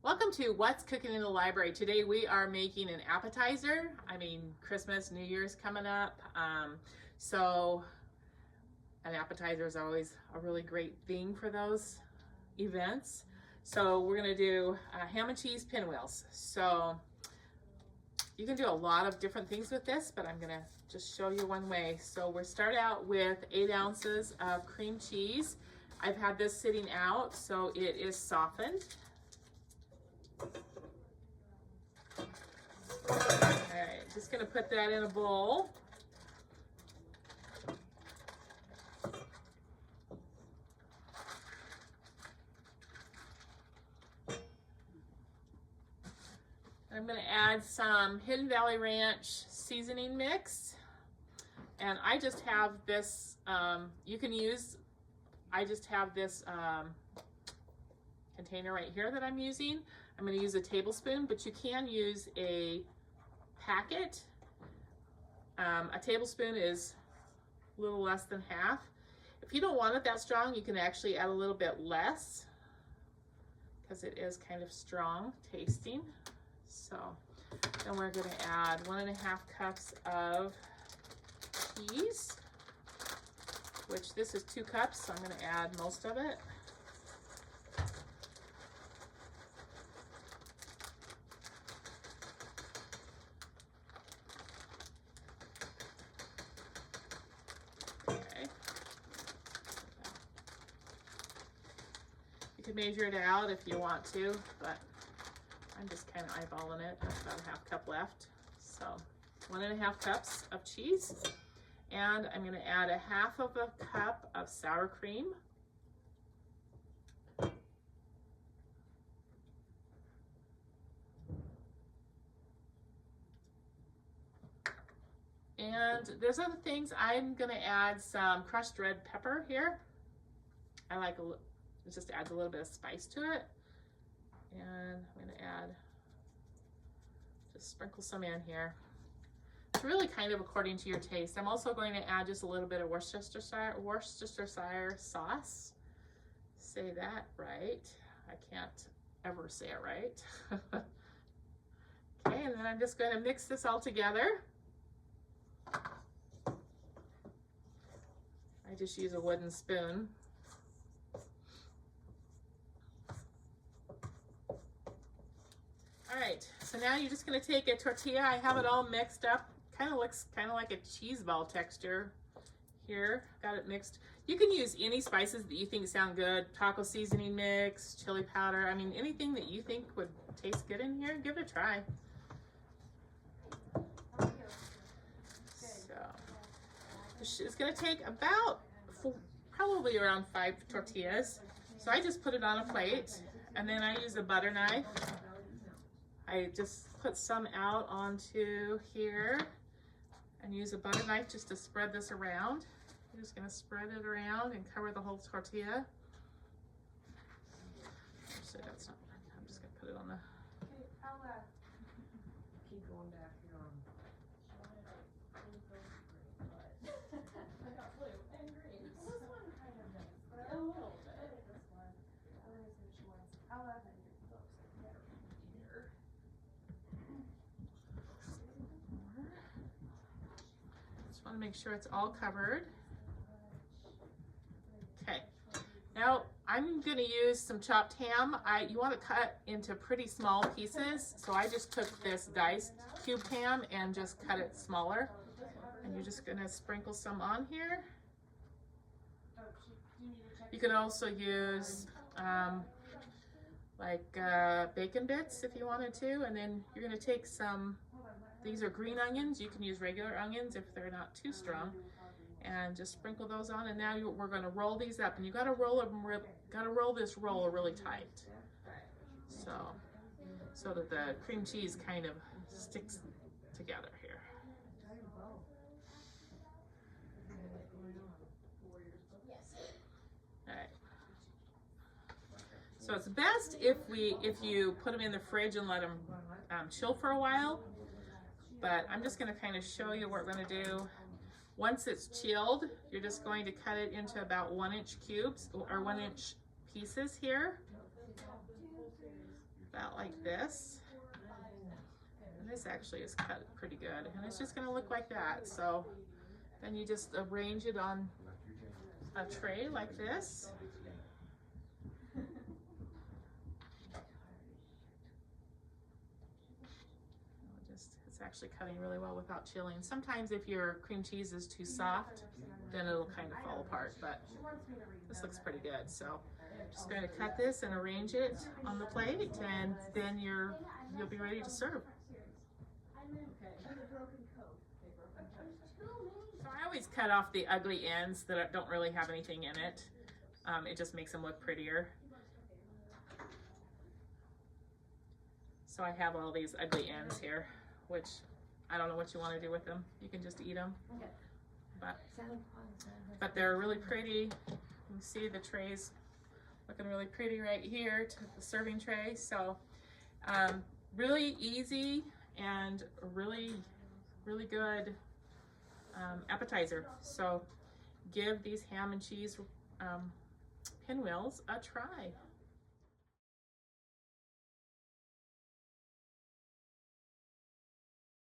Welcome to What's Cooking in the Library. Today we are making an appetizer. Christmas, New Year's coming up. So an appetizer is always a really great thing for those events. So we're gonna do ham and cheese pinwheels. So you can do a lot of different things with this, but I'm gonna just show you one way. So we'll start out with 8 ounces of cream cheese. I've had this sitting out, so it is softened. Alright, just going to put that in a bowl. I'm going to add some Hidden Valley Ranch seasoning mix. And I just have this, I just have this container right here that I'm using. I'm going to use a tablespoon, but you can use a packet. A tablespoon is a little less than half. If you don't want it that strong, you can actually add a little bit less because it is kind of strong tasting. So then we're going to add 1.5 cups of cheese, which this is 2 cups, so I'm going to add most of it. You can measure it out if you want to, but I'm just kind of eyeballing it. There's about a 1/2 cup left. So 1.5 cups of cheese. And I'm going to add 1/2 cup of sour cream. And there's other things. I'm going to add some crushed red pepper here. I like it just adds a little bit of spice to it. And I'm going to add, just sprinkle some in here. It's really kind of according to your taste. I'm also going to add just a little bit of Worcestershire sauce. Say that right. I can't ever say it right. Okay, and then I'm just going to mix this all together. I just use a wooden spoon. All right, so now you're just going to take a tortilla. I have it all mixed up. Looks kind of like a cheese ball texture here. Got it mixed. You can use any spices that you think sound good. Taco seasoning mix, chili powder. Anything that you think would taste good in here, give it a try. So it's going to take probably around 5 tortillas. So I just put it on a plate, and then I use a butter knife. I just put some out onto here and use a butter knife just to spread this around. I'm just going to spread it around and cover the whole tortilla. Actually, that's not, I'm just going to put it on the... Okay, I'll keep going back here on. I got blue and green. Well, this one kind of does, but a little bit. This one. Let me see which ones. I'll have it. Want to make sure it's all covered. Okay, now I'm going to use some chopped ham. You want to cut into pretty small pieces, so I just took this diced cubed ham and just cut it smaller. And you're just going to sprinkle some on here. You can also use bacon bits if you wanted to, and then you're going to take some. These are green onions. You can use regular onions if they're not too strong, and just sprinkle those on. And now we're going to roll these up, and you got to roll this roll really tight, so that the cream cheese kind of sticks together here. All right. So it's best if you put them in the fridge and let them chill for a while. But I'm just going to kind of show you what we're going to do. Once it's chilled, you're just going to cut it into about 1-inch cubes or 1-inch pieces here. about like this. And this actually is cut pretty good, and it's just gonna look like that. So then you just arrange it on a tray like this. It's actually cutting really well without chilling. Sometimes if your cream cheese is too soft, then it'll kind of fall apart, but this looks pretty good. So just going to cut this and arrange it on the plate, and then you'll be ready to serve. So I always cut off the ugly ends that don't really have anything in it. It just makes them look prettier. So I have all these ugly ends here, which I don't know what you want to do with them. You can just eat them. But they're really pretty. You can see the trays looking really pretty right here to the serving tray. So really easy and really good appetizer. So give these ham and cheese pinwheels a try.